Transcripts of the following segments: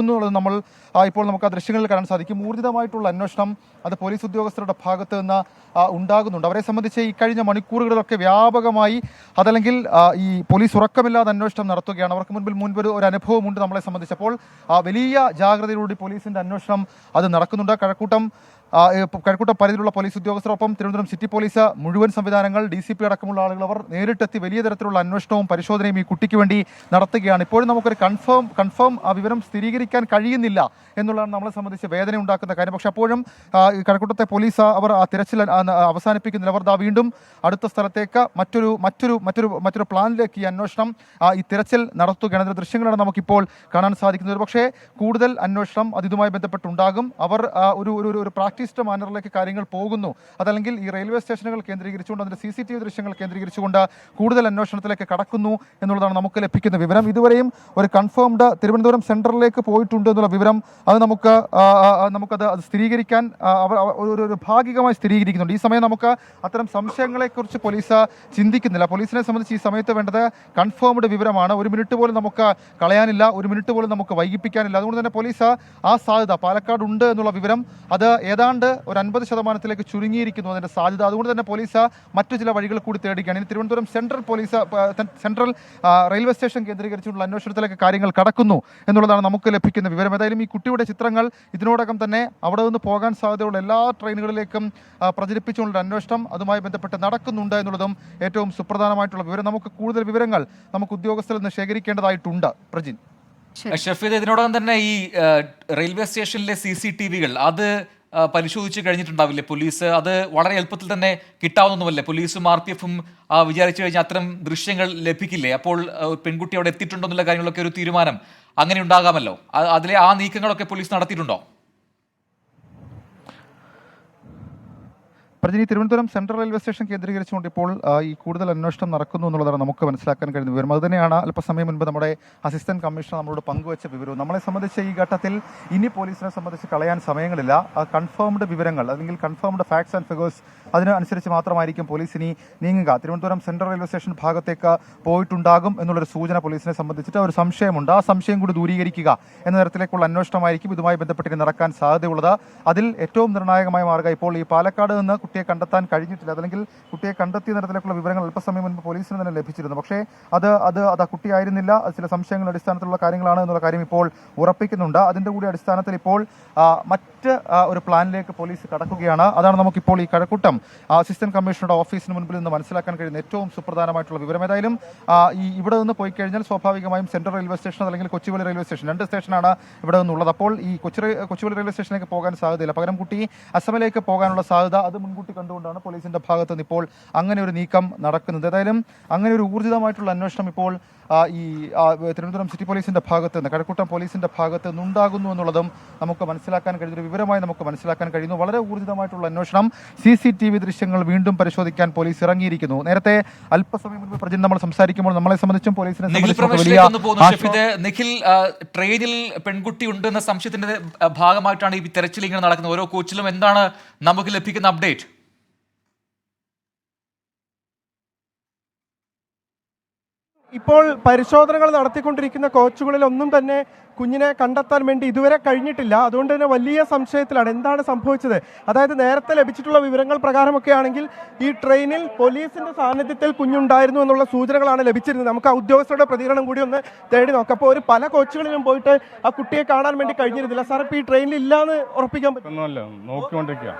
എന്നുള്ളത് നമ്മൾ ഇപ്പോൾ നമുക്ക് ആ ദൃശ്യങ്ങളിൽ കാണാൻ സാധിക്കും. ഊർജിതമായിട്ടുള്ള അന്വേഷണം അത് പോലീസ് ഉദ്യോഗസ്ഥരുടെ ഭാഗത്ത് നിന്ന് ഉണ്ടാകുന്നുണ്ട്. അവരെ സംബന്ധിച്ച് ഈ കഴിഞ്ഞ മണിക്കൂറുകളിലൊക്കെ വ്യാപകമായി അതല്ലെങ്കിൽ ഈ പോലീസ് ഉറക്കമില്ലാതെ അന്വേഷണം നടത്തുകയാണ്. അവർക്ക് മുൻപ് ഒരു അനുഭവമുണ്ട് നമ്മളെ സംബന്ധിച്ച്. അപ്പോൾ വലിയ ജാഗ്രതയോടുകൂടി പോലീസിന്റെ അന്വേഷണം അത് നടക്കുന്നുണ്ട്. കഴക്കൂട്ടം പരിധിയിലുള്ള പോലീസ് ഉദ്യോഗസ്ഥരൊപ്പം തിരുവനന്തപുരം സിറ്റി പോലീസ് മുഴുവൻ സംവിധാനങ്ങൾ DCP അടക്കമുള്ള ആളുകൾ അവർ നേരിട്ടെത്തി വലിയ തരത്തിലുള്ള അന്വേഷണവും പരിശോധനയും ഈ കുട്ടിക്ക് വേണ്ടി നടത്തുകയാണ്. ഇപ്പോഴും നമുക്കൊരു കൺഫേം ആ വിവരം സ്ഥിരീകരിക്കാൻ കഴിയുന്നില്ല എന്നുള്ളതാണ് നമ്മളെ സംബന്ധിച്ച് വേദന ഉണ്ടാക്കുന്ന കാര്യം. പക്ഷെ അപ്പോഴും കഴക്കൂട്ടത്തെ പോലീസ് അവർ ആ തിരച്ചിൽ അവസാനിപ്പിക്കുന്നില്ല. അവർ വീണ്ടും അടുത്ത സ്ഥലത്തേക്ക് മറ്റൊരു പ്ലാനിലേക്ക് ഈ അന്വേഷണം ഈ തിരച്ചിൽ നടത്തുകയാണ്. അതിന്റെ ദൃശ്യങ്ങളാണ് നമുക്കിപ്പോൾ കാണാൻ സാധിക്കുന്നത്. പക്ഷേ കൂടുതൽ അന്വേഷണം ഇതുമായി ബന്ധപ്പെട്ടുണ്ടാകും. അവർ ഒരു പ്രാക്ടീസ്ഡ് മാനറിലേക്ക് കാര്യങ്ങൾ പോകുന്നു. അതല്ലെങ്കിൽ ഈ റെയിൽവേ സ്റ്റേഷനുകൾ കേന്ദ്രീകരിച്ചുകൊണ്ട് അതിന്റെ CCTV ദൃശ്യങ്ങൾ കേന്ദ്രീകരിച്ചുകൊണ്ട് കൂടുതൽ അന്വേഷണത്തിലേക്ക് കടക്കുന്നു എന്നുള്ളതാണ് നമുക്ക് ലഭിക്കുന്ന വിവരം. ഇതുവരെയും ഒരു കൺഫേംഡ് തിരുവനന്തപുരം സെൻട്രലിലേക്ക് പോയിട്ടുണ്ട് എന്നുള്ള വിവരം അത് നമുക്കത് സ്ഥിരീകരിക്കാൻ ഒരു ഭാഗികമായി സ്ഥിരീകരിക്കുന്നുണ്ട്. ഈ സമയം നമുക്ക് അത്തരം സംശയങ്ങളെക്കുറിച്ച് പോലീസ് ചിന്തിക്കുന്നില്ല. പോലീസിനെ സംബന്ധിച്ച് ഈ സമയത്ത് വേണ്ടത് കൺഫേംഡ് വിവരമാണ്. ഒരു മിനിറ്റ് പോലും നമുക്ക് കളയാനില്ല, ഒരു മിനിറ്റ് പോലും നമുക്ക് വൈകിപ്പിക്കാനില്ല. അതുകൊണ്ട് തന്നെ പോലീസ് ആ സാധ്യത പാലക്കാട് ഉണ്ട് എന്നുള്ള വിവരം അത് ഏതാണ്ട് ഒരു 50% ചുരുങ്ങിയിരിക്കുന്നു അതിന്റെ സാധ്യത. അതുകൊണ്ട് തന്നെ പോലീസ് മറ്റു ചില വഴികൾ കൂടി തേടുകയാണ്. ഇനി തിരുവനന്തപുരം സെൻട്രൽ റെയിൽവേ സ്റ്റേഷൻ കേന്ദ്രീകരിച്ചുള്ള അന്വേഷണത്തിലേക്ക് കാര്യങ്ങൾ കടക്കുന്നു എന്നുള്ളതാണ് നമുക്ക് ലഭിക്കുന്ന വിവരം. ഏതായാലും ഈ കുട്ടിയുടെ ചിത്രങ്ങൾ ഇതിനോടകം തന്നെ അവിടെ നിന്ന് പോകാൻ സാധ്യതയുള്ള എല്ലാ ട്രെയിനുകളിലേക്കും പ്രചരിപ്പിച്ചുകൊണ്ടുള്ള അന്വേഷണം അതുമായി ബന്ധപ്പെട്ട് നടക്കുന്നുണ്ട് എന്നുള്ളതും ഏറ്റവും സുപ്രധാനമായിട്ടുള്ള വിവരം. നമുക്ക് കൂടുതൽ വിവരങ്ങൾ നമുക്ക് ഉദ്യോഗസ്ഥരിൽ നിന്ന് ശേഖരിക്കേണ്ടതായിട്ടുണ്ട്. പ്രജിൻ, ഷഫീദ്, ഇതിനോടകം തന്നെ ഈ റെയിൽവേ സ്റ്റേഷനിലെ CCTVകൾ അത് പരിശോധിച്ച് കഴിഞ്ഞിട്ടുണ്ടാവില്ലേ പോലീസ്? അത് വളരെ എളുപ്പത്തിൽ തന്നെ കിട്ടാവുന്നതുമല്ലേ? പോലീസും RPF-ഉം വിചാരിച്ചു കഴിഞ്ഞാൽ അത്തരം ദൃശ്യങ്ങൾ ലഭിക്കില്ലേ? അപ്പോൾ പെൺകുട്ടി അവിടെ എത്തിയിട്ടുണ്ടോ എന്നുള്ള കാര്യങ്ങളൊക്കെ ഒരു തീരുമാനം അങ്ങനെ ഉണ്ടാകാമല്ലോ. അതിലെ ആ നീക്കങ്ങളൊക്കെ പോലീസ് നടത്തിയിട്ടുണ്ടോ? Prajani, Thiruvananthapuram central railway station കേന്ദ്രീകരിച്ചുകൊണ്ട് ഇപ്പോൾ ഈ കൂടുതൽ അന്വേഷണം നടക്കുന്നു എന്നുള്ളതാണ് നമുക്ക് മനസ്സിലാക്കാൻ കഴിയുന്ന വിവരം. അതുതന്നെയാണ് അല്പസമയം മുൻപ് നമ്മുടെ അസിസ്റ്റന്റ് കമ്മീഷണർ നമ്മളോട് പങ്കുവച്ച വിവരവും. നമ്മളെ സംബന്ധിച്ച് ഈ ഘട്ടത്തിൽ ഇനി പോലീസിനെ സംബന്ധിച്ച് കളയാൻ സമയങ്ങളില്ല. കൺഫേംഡ് വിവരങ്ങൾ അല്ലെങ്കിൽ കൺഫേംഡ് ഫാക്ട്സ് ആൻഡ് ഫിഗേഴ്സ് അതിനനുസരിച്ച് മാത്രമായിരിക്കും പോലീസ് ഇനി നീങ്ങുക. തിരുവനന്തപുരം സെൻട്രൽ റെയിൽവേ സ്റ്റേഷൻ ഭാഗത്തേക്ക് പോയിട്ടുണ്ടാകും എന്നുള്ളൊരു സൂചന പോലീസിനെ സംബന്ധിച്ചിട്ട് ഒരു സംശയമുണ്ട്. ആ സംശയം കൂടി ദൂരീകരിക്കുക എന്ന തരത്തിലേക്കുള്ള അന്വേഷണമായിരിക്കും ഇതുമായി ബന്ധപ്പെട്ട് നടക്കാൻ സാധ്യതയുള്ളത്. അതിൽ ഏറ്റവും നിർണായകമായ മാർഗ്ഗം ഇപ്പോൾ ഈ പാലക്കാട് നിന്ന് കുട്ടിയെ കണ്ടെത്താൻ കഴിഞ്ഞിട്ടില്ല. അതല്ലെങ്കിൽ കുട്ടിയെ കണ്ടെത്തിയ തരത്തിലേക്കുള്ള വിവരങ്ങൾ അല്പസമയം മുൻപ് പോലീസിന് തന്നെ ലഭിച്ചിരുന്നു. പക്ഷേ അത് കുട്ടിയായിരുന്നില്ല, ചില സംശയങ്ങളുടെ അടിസ്ഥാനത്തിലുള്ള കാര്യങ്ങളാണ് എന്നുള്ള കാര്യം ഇപ്പോൾ ഉറപ്പിക്കുന്നുണ്ട്. അതിന്റെ കൂടി അടിസ്ഥാനത്തിൽ ഇപ്പോൾ മറ്റ് ഒരു പ്ലാനിലേക്ക് പോലീസ് കടക്കുകയാണ്. അതാണ് നമുക്കിപ്പോൾ ഈ കഴക്കൂട്ടം അസിസ്റ്റന്റ് കമ്മീഷണറുടെ ഓഫീസിന് മുൻപിൽ നിന്ന് മനസ്സിലാക്കാൻ കഴിയുന്ന ഏറ്റവും സുപ്രധാനമായിട്ടുള്ള വിവരം. ഏതായാലും ഇവിടെ നിന്ന് പോയി കഴിഞ്ഞാൽ സ്വാഭാവികമായും സെൻട്രൽ റെയിൽവേ സ്റ്റേഷൻ അല്ലെങ്കിൽ കൊച്ചുവേളി റെയിൽവേ സ്റ്റേഷൻ, 2 സ്റ്റേഷനാണ് ഇവിടെ നിന്നുള്ളത്. അപ്പോൾ ഈ കൊച്ചുവേളി റെയിൽവേ സ്റ്റേഷനിലേക്ക് പോകാൻ സാധ്യതയില്ല. പകരം കുട്ടി അസമിലേക്ക് പോകാനുള്ള സാധ്യത അത് മുൻകൂട്ടി കണ്ടുകൊണ്ടാണ് പോലീസിന്റെ ഭാഗത്ത് നിന്ന് ഇപ്പോൾ അങ്ങനെ ഒരു നീക്കം നടക്കുന്നത്. ഏതായാലും അങ്ങനെ ഒരു ഊർജിതമായിട്ടുള്ള അന്വേഷണം ഇപ്പോൾ ഈ തിരുവനന്തപുരം സിറ്റി പോലീസിന്റെ ഭാഗത്ത് നിന്ന്, കഴക്കൂട്ടം പോലീസിന്റെ ഭാഗത്ത് നിന്നുണ്ടാകുന്നു എന്നുള്ളതും നമുക്ക് മനസ്സിലാക്കാൻ കഴിയുന്ന വിവരമായി നമുക്ക് മനസ്സിലാക്കാൻ കഴിയുന്നു. വളരെ ഊർജിതമായിട്ടുള്ള അന്വേഷണം. CCTV ദൃശ്യങ്ങൾ വീണ്ടും പരിശോധിക്കാൻ പോലീസ് ഇറങ്ങിയിരിക്കുന്നു. നേരത്തെ അല്പസമയം മുൻപ് പ്രജിൻ നമ്മൾ സംസാരിക്കുമ്പോൾ നമ്മളെ സംബന്ധിച്ചും പോലീസിനെ നിഖിൽ, ട്രെയിനിൽ പെൺകുട്ടി ഉണ്ടെന്ന സംശയത്തിന്റെ ഭാഗമായിട്ടാണ് ഈ തെരച്ചിൽ ഇങ്ങനെ നടക്കുന്നത്. ഓരോ കോച്ചിലും എന്താണ് നമുക്ക് ലഭിക്കുന്ന അപ്ഡേറ്റ്? ഇപ്പോൾ പരിശോധനകൾ നടത്തിക്കൊണ്ടിരിക്കുന്ന കോച്ചുകളിൽ ഒന്നും തന്നെ കുഞ്ഞിനെ കണ്ടെത്താൻ വേണ്ടി ഇതുവരെ കഴിഞ്ഞിട്ടില്ല. അതുകൊണ്ട് തന്നെ വലിയ സംശയത്തിലാണ് എന്താണ് സംഭവിച്ചത്. അതായത് നേരത്തെ ലഭിച്ചിട്ടുള്ള വിവരങ്ങൾ പ്രകാരമൊക്കെ ആണെങ്കിൽ ഈ ട്രെയിനിൽ പോലീസിന്റെ സാന്നിധ്യത്തിൽ കുഞ്ഞുണ്ടായിരുന്നു എന്നുള്ള സൂചനകളാണ് ലഭിച്ചിരുന്നത്. നമുക്ക് ആ ഉദ്യോഗസ്ഥരുടെ പ്രതികരണം കൂടി ഒന്ന് തേടി നോക്കാം. അപ്പോൾ പല കോച്ചുകളിലും പോയിട്ട് ആ കുട്ടിയെ കാണാൻ വേണ്ടി കഴിഞ്ഞിരുന്നില്ല. സാർ, ഇപ്പോൾ ഈ ട്രെയിനിൽ ഇല്ലാന്ന് ഉറപ്പിക്കാൻ പറ്റും?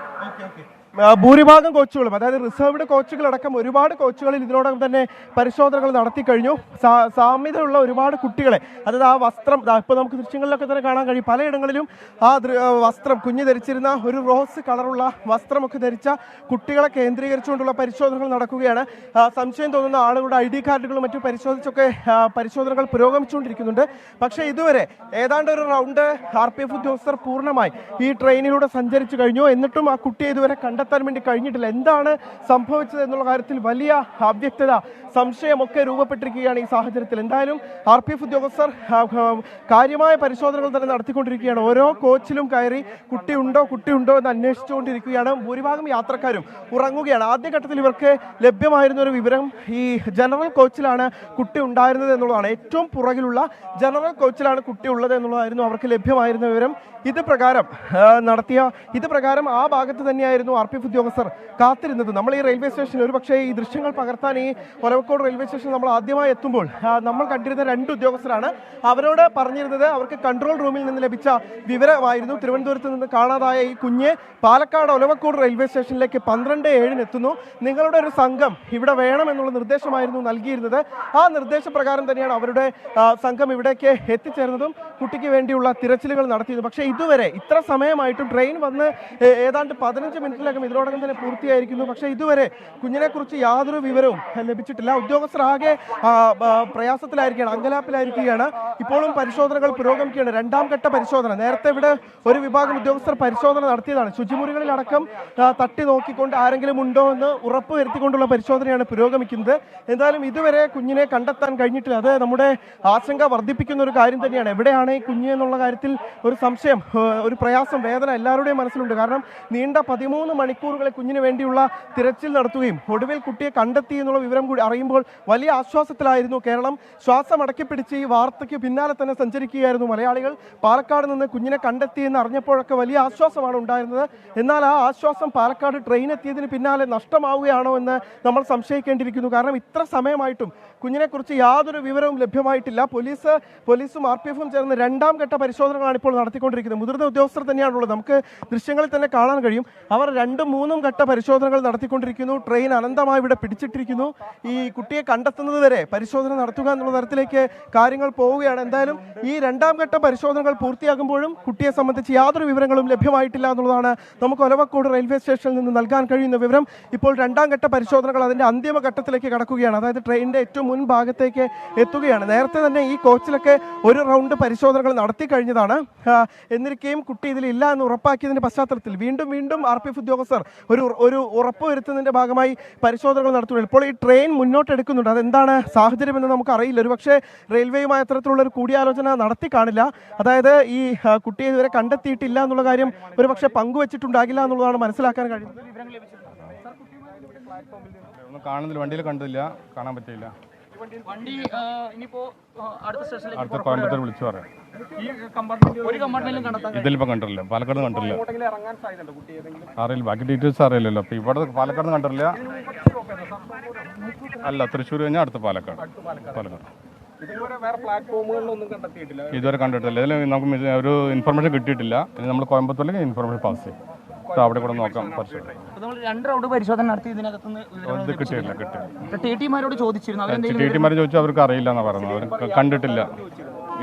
ഭൂരിഭാഗം കോച്ചുകളും, അതായത് റിസർവ്ഡ് കോച്ചുകളടക്കം ഒരുപാട് കോച്ചുകളിൽ ഇതിനോടകം തന്നെ പരിശോധനകൾ നടത്തി കഴിഞ്ഞു. സാമ്യതയുള്ള ഒരുപാട് കുട്ടികളെ, അതായത് ആ വസ്ത്രം ഇപ്പോൾ നമുക്ക് ദൃശ്യങ്ങളിലൊക്കെ തന്നെ കാണാൻ കഴിയും. പലയിടങ്ങളിലും ആ വസ്ത്രം, കുഞ്ഞ് ധരിച്ചിരുന്ന ഒരു റോസ് കളറുള്ള വസ്ത്രമൊക്കെ ധരിച്ച കുട്ടികളെ കേന്ദ്രീകരിച്ചുകൊണ്ടുള്ള പരിശോധനകൾ നടക്കുകയാണ്. സംശയം തോന്നുന്ന ആളുകളുടെ ID കാർഡുകളും മറ്റും പരിശോധിച്ചൊക്കെ പരിശോധനകൾ പുരോഗമിച്ചുകൊണ്ടിരിക്കുന്നുണ്ട്. പക്ഷേ ഇതുവരെ ഏതാണ്ട് ഒരു റൗണ്ട് RPF ഉദ്യോഗസ്ഥർ പൂർണ്ണമായി ഈ ട്രെയിനിലൂടെ സഞ്ചരിച്ചു കഴിഞ്ഞു. എന്നിട്ടും ആ കുട്ടിയെ ഇതുവരെ കണ്ടെത്താൻ വേണ്ടി കഴിഞ്ഞിട്ടില്ല. എന്താണ് സംഭവിച്ചത് എന്നുള്ള കാര്യത്തിൽ വലിയ അവ്യക്തത, സംശയമൊക്കെ രൂപപ്പെട്ടിരിക്കുകയാണ് ഈ സാഹചര്യത്തിൽ. എന്തായാലും RPF ഉദ്യോഗസ്ഥർ കാര്യമായി കാര്യമായ പരിശോധനകൾ തന്നെ നടത്തിക്കൊണ്ടിരിക്കുകയാണ്. ഓരോ കോച്ചിലും കയറി കുട്ടിയുണ്ടോ എന്ന് അന്വേഷിച്ചുകൊണ്ടിരിക്കുകയാണ്. ഭൂരിഭാഗം യാത്രക്കാരും ഉറങ്ങുകയാണ്. ആദ്യഘട്ടത്തിൽ ഇവർക്ക് ലഭ്യമായിരുന്ന ഒരു വിവരം ഈ ജനറൽ കോച്ചിലാണ് കുട്ടി ഉണ്ടായിരുന്നത് എന്നുള്ളതാണ്. ഏറ്റവും പുറകിലുള്ള ജനറൽ കോച്ചിലാണ് കുട്ടി ഉള്ളത് എന്നുള്ളതായിരുന്നു അവർക്ക് ലഭ്യമായിരുന്ന വിവരം. ഇത് പ്രകാരം ആ ഭാഗത്ത് തന്നെയായിരുന്നു RPF ഉദ്യോഗസ്ഥർ കാത്തിരുന്നത്. നമ്മൾ ഈ റെയിൽവേ സ്റ്റേഷനിൽ ഒരുപക്ഷേ ഈ ദൃശ്യങ്ങൾ പകർത്താൻ ഈ ഒലവക്കോട് റെയിൽവേ സ്റ്റേഷനിൽ നമ്മൾ ആദ്യമായി എത്തുമ്പോൾ നമ്മൾ കണ്ടിരുന്ന 2 ഉദ്യോഗസ്ഥരാണ്. അവരോട് പറഞ്ഞിരുന്നത് അവർക്ക് കൺട്രോൾ റൂമിൽ നിന്ന് ലഭിച്ച വിവരമായിരുന്നു. തിരുവനന്തപുരത്ത് നിന്ന് കാണാതായ ഈ കുഞ്ഞ് പാലക്കാട് ഒലവക്കോട് റെയിൽവേ സ്റ്റേഷനിലേക്ക് 12:07 എത്തുന്നു. നിങ്ങളുടെ ഒരു സംഘം ഇവിടെ വേണമെന്നുള്ള നിർദ്ദേശമായിരുന്നു നൽകിയിരുന്നത്. ആ നിർദ്ദേശപ്രകാരം തന്നെയാണ് അവരുടെ സംഘം ഇവിടേക്ക് എത്തിച്ചേർന്നതും കുട്ടിക്ക് വേണ്ടിയുള്ള തിരച്ചിലുകൾ നടത്തിയത്. പക്ഷേ ഇതുവരെ ഇത്ര സമയമായിട്ടും ട്രെയിൻ വന്ന് ഏതാണ്ട് 15 മിനിറ്റിലകം ഇതിനോടകം തന്നെ പൂർത്തിയായിരിക്കുന്നു. പക്ഷേ ഇതുവരെ കുഞ്ഞിനെക്കുറിച്ച് യാതൊരു വിവരവും ലഭിച്ചിട്ടില്ല. ഉദ്യോഗസ്ഥർ ആകെ പ്രയാസത്തിലായിരിക്കുകയാണ്, അങ്കലാപ്പിലായിരിക്കുകയാണ്. ഇപ്പോഴും പരിശോധനകൾ പുരോഗമിക്കുകയാണ്. 2ാം ഘട്ട പരിശോധന. നേരത്തെ ഇവിടെ ഒരു വിഭാഗം ഉദ്യോഗസ്ഥർ പരിശോധന നടത്തിയതാണ്. ശുചിമുറികളിലടക്കം തട്ടി നോക്കിക്കൊണ്ട് ആരെങ്കിലും ഉണ്ടോ എന്ന് ഉറപ്പ് വരുത്തിക്കൊണ്ടുള്ള പരിശോധനയാണ് പുരോഗമിക്കുന്നത്. എന്തായാലും ഇതുവരെ കുഞ്ഞിനെ കണ്ടെത്താൻ കഴിഞ്ഞിട്ടില്ല. അത് നമ്മുടെ ആശങ്ക വർദ്ധിപ്പിക്കുന്ന ഒരു കാര്യം തന്നെയാണ്. എവിടെയാണ് ഈ കുഞ്ഞ് എന്നുള്ള കാര്യത്തിൽ ഒരു സംശയം, ഒരു പ്രയാസം, വേദന എല്ലാവരുടെയും മനസ്സിലുണ്ട്. കാരണം നീണ്ട 13 മണിക്കൂറുകളെ കുഞ്ഞിന് വേണ്ടിയുള്ള തിരച്ചിൽ നടത്തുകയും ഒടുവിൽ കുട്ടിയെ കണ്ടെത്തി എന്നുള്ള വിവരം കൂടി അറിയുമ്പോൾ വലിയ ആശ്വാസത്തിലായിരുന്നു കേരളം. ശ്വാസം അടക്കിപ്പിടിച്ച് ഈ വാർത്തയ്ക്ക് പിന്നാലെ തന്നെ സഞ്ചരിക്കുകയായിരുന്നു മലയാളികൾ. പാലക്കാട് നിന്ന് കുഞ്ഞിനെ കണ്ടെത്തി എന്ന് അറിഞ്ഞപ്പോഴൊക്കെ വലിയ ആശ്വാസമാണ് ഉണ്ടായിരുന്നത്. എന്നാൽ ആ ആശ്വാസം പാലക്കാട് ട്രെയിൻ എത്തിയതിന് പിന്നാലെ നഷ്ടമാവുകയാണോ എന്ന് നമ്മൾ സംശയിക്കേണ്ടിയിരിക്കുന്നു. കാരണം ഇത്ര സമയമായിട്ടും കുഞ്ഞിനെക്കുറിച്ച് യാതൊരു വിവരവും ലഭ്യമായിട്ടില്ല. പോലീസും RPFും ചേർന്ന് 2ാം ഘട്ട പരിശോധനകളാണ് ഇപ്പോൾ നടത്തിക്കൊണ്ടിരിക്കുന്നത്. മുതിർന്ന ഉദ്യോഗസ്ഥർ തന്നെയാണുള്ളത്. നമുക്ക് ദൃശ്യങ്ങളിൽ തന്നെ കാണാൻ കഴിയും. അവർ 2ഉം 3ഉം ഘട്ട പരിശോധനകൾ നടത്തിക്കൊണ്ടിരിക്കുന്നു. ട്രെയിൻ അനന്തമായി ഇവിടെ പിടിച്ചിട്ടിരിക്കുന്നു. ഈ കുട്ടിയെ കണ്ടെത്തുന്നത് വരെ പരിശോധന നടത്തുക എന്നുള്ള തരത്തിലേക്ക് കാര്യങ്ങൾ പോവുകയാണ്. എന്തായാലും ഈ 2ാം ഘട്ട പരിശോധനകൾ പൂർത്തിയാകുമ്പോഴും കുട്ടിയെ സംബന്ധിച്ച് യാതൊരു വിവരങ്ങളും ലഭ്യമായിട്ടില്ല എന്നുള്ളതാണ് നമുക്ക് ഒലവക്കോട് റെയിൽവേ സ്റ്റേഷനിൽ നിന്ന് നൽകാൻ കഴിയുന്ന വിവരം. ഇപ്പോൾ 2ാം ഘട്ട പരിശോധനകൾ അതിൻ്റെ അന്തിമ ഘട്ടത്തിലേക്ക് കടക്കുകയാണ്. അതായത് ട്രെയിനിൻ്റെ ഏറ്റവും മുൻഭാഗത്തേക്ക് എത്തുകയാണ്. നേരത്തെ തന്നെ ഈ കോച്ചിലൊക്കെ ഒരു റൗണ്ട് പരിശോധനകൾ നടത്തി കഴിഞ്ഞതാണ്. എന്നിരിക്കെയും കുട്ടി ഇതിലില്ല എന്ന് ഉറപ്പാക്കിയതിൻ്റെ പശ്ചാത്തലത്തിൽ വീണ്ടും RPF ഉദ്യോഗസ്ഥർ ഒരു ഉറപ്പ് വരുത്തുന്നതിൻ്റെ ഭാഗമായി പരിശോധനകൾ നടത്തുന്നു. ഇപ്പോൾ ഈ ട്രെയിൻ മുന്നോട്ടെടുക്കുന്നുണ്ട്. അതെന്താണ് സാഹചര്യമെന്ന് നമുക്കറിയില്ല. ഒരുപക്ഷെ റെയിൽവേയുമായി അത്തരത്തിലുള്ള ഒരു കൂടിയാലോചന നടത്തി കാണില്ല. അതായത് ഈ കുട്ടിയെ ഇതുവരെ കണ്ടെത്തിയിട്ടില്ല എന്നുള്ള കാര്യം ഒരുപക്ഷെ പങ്കുവച്ചിട്ടുണ്ടാകില്ല എന്നുള്ളതാണ് മനസ്സിലാക്കാൻ കഴിയുന്നത്. കാണുന്നില്ല, വണ്ടിയിൽ കണ്ടില്ല, കാണാൻ പറ്റില്ല. വണ്ടി ഇനിയിപ്പോ അടുത്ത സ്റ്റേഷനിലേക്ക് അടുത്ത കോയമ്പത്തൂർ വിളിച്ചു പറയാം. ഒരു കമ്പാർട്ട്മെന്റിലും കണ്ടെത്താൻ ഇതിലിപ്പോൾ കണ്ടില്ല, പാലക്കാട് കണ്ടില്ല, അറിയില്ല. ബാക്കി ഡീറ്റെയിൽസ് അറിയില്ലല്ലോ. അപ്പോൾ ഇവിടെ പാലക്കാട് കണ്ടില്ല. അല്ല, തൃശ്ശൂർ കഴിഞ്ഞാൽ അടുത്ത പാലക്കാട്. ഇതുവരെ കണ്ടിട്ടില്ല. ഇതിൽ നമുക്ക് ഒരു ഇൻഫർമേഷൻ കിട്ടിയിട്ടില്ല. ഇനി നമ്മൾ കോയമ്പത്തൂരിലേക്ക് ഇൻഫർമേഷൻ പാസ് ചെയ്യും. അവിടെ കൂടെ നോക്കാം. നമ്മൾ 2 റൗണ്ട് പരിശോധന നടത്തി ഇതിനകത്തുനിന്ന് കിട്ടിയില്ല. TTമാരോട് ചോദിച്ചിരുന്നു. TTമാരെ ചോദിച്ചാൽ അവർക്ക് അറിയില്ല എന്നാണ് പറയുന്നത്. അവർ കണ്ടിട്ടില്ല.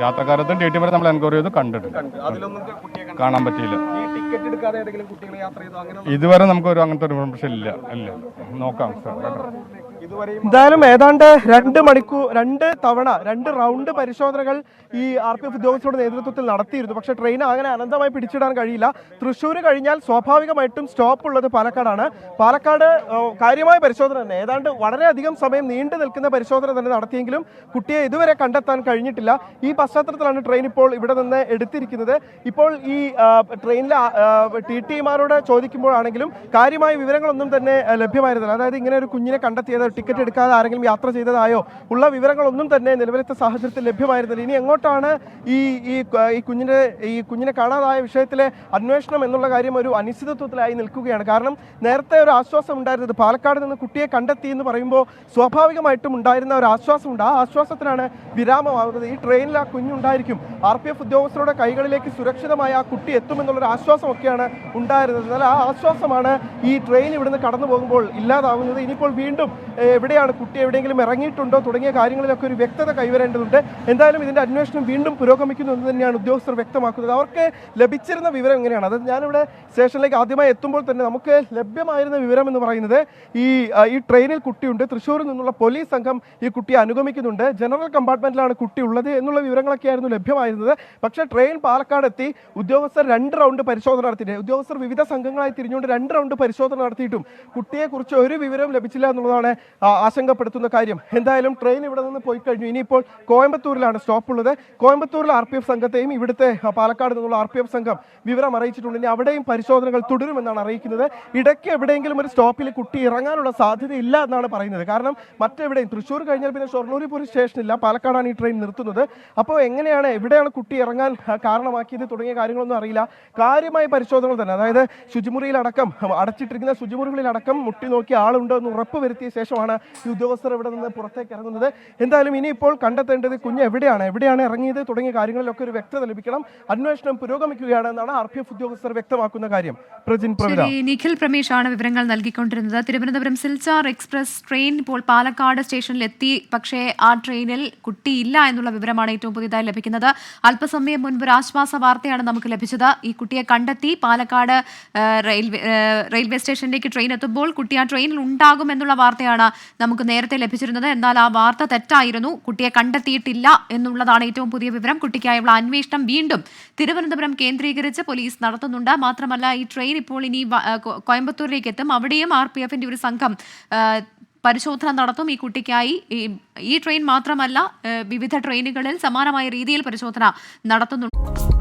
യാത്രക്കാരത്തും TTമാരെ നമ്മൾ എൻക്വയറി ചെയ്ത് കണ്ടിട്ടില്ല, കാണാൻ പറ്റിയില്ല. ഇതുവരെ നമുക്ക് ഒരു അങ്ങനത്തെ ഒരു ഇൻഫർമേഷൻ ഇല്ല. നോക്കാം സാർ. എന്തായാലും ഏതാണ്ട് 2 തവണ 2 റൗണ്ട് പരിശോധനകൾ ഈ RPF ഉദ്യോഗസ്ഥരുടെ നേതൃത്വത്തിൽ നടത്തിയിരുന്നു. പക്ഷേ ട്രെയിൻ അങ്ങനെ അനന്തമായി പിടിച്ചിടാൻ കഴിയില്ല. തൃശ്ശൂർ കഴിഞ്ഞാൽ സ്വാഭാവികമായിട്ടും സ്റ്റോപ്പ് ഉള്ളത് പാലക്കാടാണ്. പാലക്കാട് കാര്യമായ പരിശോധന തന്നെ, ഏതാണ്ട് വളരെയധികം സമയം നീണ്ടു നിൽക്കുന്ന പരിശോധന തന്നെ നടത്തിയെങ്കിലും കുട്ടിയെ ഇതുവരെ കണ്ടെത്താൻ കഴിഞ്ഞിട്ടില്ല. ഈ പശ്ചാത്തലത്തിലാണ് ട്രെയിൻ ഇപ്പോൾ ഇവിടെ നിന്ന് എടുത്തിരിക്കുന്നത്. ഇപ്പോൾ ഈ ട്രെയിനിലെ TTമാരോട് ചോദിക്കുമ്പോഴാണെങ്കിലും കാര്യമായ വിവരങ്ങളൊന്നും തന്നെ ലഭ്യമായിരുന്നില്ല. അതായത് ഇങ്ങനെ ഒരു കുഞ്ഞിനെ കണ്ടെത്തിയത്, ടിക്കറ്റ് എടുക്കാതെ ആരെങ്കിലും യാത്ര ചെയ്തതായോ ഉള്ള വിവരങ്ങളൊന്നും തന്നെ നിലവിലത്തെ സാഹചര്യത്തിൽ ലഭ്യമായിരുന്നില്ല. ഇനി എങ്ങോട്ടാണ് ഈ കുഞ്ഞിനെ കാണാതായ വിഷയത്തിലെ അന്വേഷണം എന്നുള്ള കാര്യം ഒരു അനിശ്ചിതത്വത്തിലായി നിൽക്കുകയാണ്. കാരണം നേരത്തെ ഒരു ആശ്വാസം ഉണ്ടായിരുന്നത് പാലക്കാട് നിന്ന് കുട്ടിയെ കണ്ടെത്തി എന്ന് പറയുമ്പോൾ സ്വാഭാവികമായിട്ടും ഉണ്ടായിരുന്ന ഒരു ആശ്വാസമുണ്ട്. ആ ആശ്വാസത്തിനാണ് വിരാമമാകുന്നത്. ഈ ട്രെയിനിൽ ആ കുഞ്ഞുണ്ടായിരിക്കും, RPF ഉദ്യോഗസ്ഥരുടെ കൈകളിലേക്ക് സുരക്ഷിതമായ ആ കുട്ടി എത്തുമെന്നുള്ളൊരു ആശ്വാസമൊക്കെയാണ് ഉണ്ടായിരുന്നത്. എന്നാൽ ആ ആശ്വാസമാണ് ഈ ട്രെയിൻ ഇവിടുന്ന് കടന്നു പോകുമ്പോൾ ഇല്ലാതാവുന്നത്. ഇനിയിപ്പോൾ വീണ്ടും എവിടെയാണ് കുട്ടി, എവിടെയെങ്കിലും ഇറങ്ങിയിട്ടുണ്ടോ തുടങ്ങിയ കാര്യങ്ങളിലൊക്കെ ഒരു വ്യക്തത കൈവരേണ്ടതുണ്ട്. എന്തായാലും ഇതിൻ്റെ അന്വേഷണം വീണ്ടും പുരോഗമിക്കുന്നു എന്ന് തന്നെയാണ് ഉദ്യോഗസ്ഥർ വ്യക്തമാക്കുന്നത്. അവർക്ക് ലഭിച്ചിരുന്ന വിവരം എങ്ങനെയാണ്? അത് ഞാനിവിടെ സ്റ്റേഷനിലേക്ക് ആദ്യമായി എത്തുമ്പോൾ തന്നെ നമുക്ക് ലഭ്യമായിരുന്ന വിവരം എന്ന് പറയുന്നത് ഈ ട്രെയിനിൽ കുട്ടിയുണ്ട്. തൃശ്ശൂരിൽ നിന്നുള്ള പോലീസ് സംഘം ഈ കുട്ടിയെ അനുഗമിക്കുന്നുണ്ട്. ജനറൽ കമ്പാർട്ട്മെന്റിലാണ് കുട്ടി ഉള്ളത് എന്നുള്ള വിവരം വിവരങ്ങളൊക്കെയായിരുന്നു ലഭ്യമായിരുന്നത്. പക്ഷേ ട്രെയിൻ പാലക്കാട് എത്തി ഉദ്യോഗസ്ഥർ 2 റൗണ്ട് പരിശോധന നടത്തിയിട്ട് ഉദ്യോഗസ്ഥർ വിവിധ സംഘങ്ങളായി തിരിഞ്ഞുകൊണ്ട് 2 റൗണ്ട് പരിശോധന നടത്തിയിട്ടും കുട്ടിയെക്കുറിച്ച് ഒരു വിവരവും ലഭിച്ചില്ല എന്നുള്ളതാണ് ആശങ്കപ്പെടുത്തുന്ന കാര്യം. എന്തായാലും ട്രെയിൻ ഇവിടെ നിന്ന് പോയി കഴിഞ്ഞു. ഇനിയിപ്പോൾ കോയമ്പത്തൂരിലാണ് സ്റ്റോപ്പ് ഉള്ളത്. കോയമ്പത്തൂരിലെ RPF സംഘത്തെയും ഇവിടുത്തെ പാലക്കാട് നിന്നുള്ള RPF സംഘം വിവരം അറിയിച്ചിട്ടുണ്ട്. ഇനി അവിടെയും പരിശോധനകൾ തുടരുമെന്നാണ് അറിയിക്കുന്നത്. ഇടയ്ക്ക് എവിടെയെങ്കിലും ഒരു സ്റ്റോപ്പിൽ കുട്ടി ഇറങ്ങാനുള്ള സാധ്യതയില്ല എന്നാണ് പറയുന്നത്. കാരണം മറ്റെവിടെയും തൃശ്ശൂർ കഴിഞ്ഞാൽ പിന്നെ ഷൊർണൂർ പോലീസ് സ്റ്റേഷനില്ല, പാലക്കാടാണ് ഈ ട്രെയിൻ നിർത്തുന്നത്. അപ്പോൾ എങ്ങനെയാണ് എവിടെയാണ് കുട്ടി ഇറങ്ങാൻ കാരണമാക്കിയത് തുടങ്ങിയ കാര്യങ്ങളൊന്നും അറിയില്ല. കാര്യമായ പരിശോധനകൾ തന്നെ, അതായത് ശുചിമുറിയിലടക്കം അടച്ചിട്ടിരിക്കുന്ന ശുചിമുറികളിലടക്കം മുട്ടി നോക്കി ആളുണ്ടോ എന്ന് ഉറപ്പ് വരുത്തിയ ശേഷമാണ് ഈ ഉദ്യോഗസ്ഥർ ഇവിടെ നിന്ന് പുറത്തേക്ക് ഇറങ്ങുന്നത്. എന്തായാലും ഇനിയിപ്പോൾ കണ്ടെത്തേണ്ടത് കുഞ്ഞ് എവിടെയാണ് ഇറങ്ങിയത് തുടങ്ങിയ കാര്യങ്ങളിലൊക്കെ ഒരു വ്യക്തത ലഭിക്കണം. അന്വേഷണം പുരോഗമിക്കുകയാണെന്നാണ് RPF ഉദ്യോഗസ്ഥർ വ്യക്തമാക്കുന്ന കാര്യം. നിഖിൽ പ്രമേഷാണ് വിവരങ്ങൾ നൽകിക്കൊണ്ടിരുന്നത്. തിരുവനന്തപുരം സിൽച്ചാർ എക്സ്പ്രസ് ട്രെയിൻ ഇപ്പോൾ പാലക്കാട് സ്റ്റേഷനിൽ എത്തി. പക്ഷേ ആ ട്രെയിനിൽ കുട്ടിയില്ല എന്നുള്ള വിവരമാണ് ഏറ്റവും പുതിയതായി ലഭിക്കുന്നത്. അല്പസമയം മുൻപ് ഒരു ആശ്വാസ വാർത്തയാണ് നമുക്ക് ലഭിച്ചത്. ഈ കുട്ടിയെ കണ്ടെത്തി. പാലക്കാട് റെയിൽവേ സ്റ്റേഷനിലേക്ക് ട്രെയിൻ എത്തുമ്പോൾ കുട്ടി ആ ട്രെയിനിൽ ഉണ്ടാകും എന്നുള്ള വാർത്തയാണ് നമുക്ക് നേരത്തെ ലഭിച്ചിരുന്നത്. എന്നാൽ ആ വാർത്ത തെറ്റായിരുന്നു. കുട്ടിയെ കണ്ടെത്തിയിട്ടില്ല എന്നുള്ളതാണ് ഏറ്റവും പുതിയ വിവരം. കുട്ടിക്കായുള്ള അന്വേഷണം വീണ്ടും തിരുവനന്തപുരം കേന്ദ്രീകരിച്ച് പോലീസ് നടത്തുന്നുണ്ട്. മാത്രമല്ല ഈ ട്രെയിൻ ഇപ്പോൾ ഇനി കോയമ്പത്തൂരിലേക്ക് എത്തും. അവിടെയും RPFന്റെ ഒരു സംഘം പരിശോധന നടത്തും ഈ കുട്ടിക്കായി. ഈ ട്രെയിൻ മാത്രമല്ല, വിവിധ ട്രെയിനുകളിൽ സമാനമായ രീതിയിൽ പരിശോധന നടത്തുന്നുണ്ട്.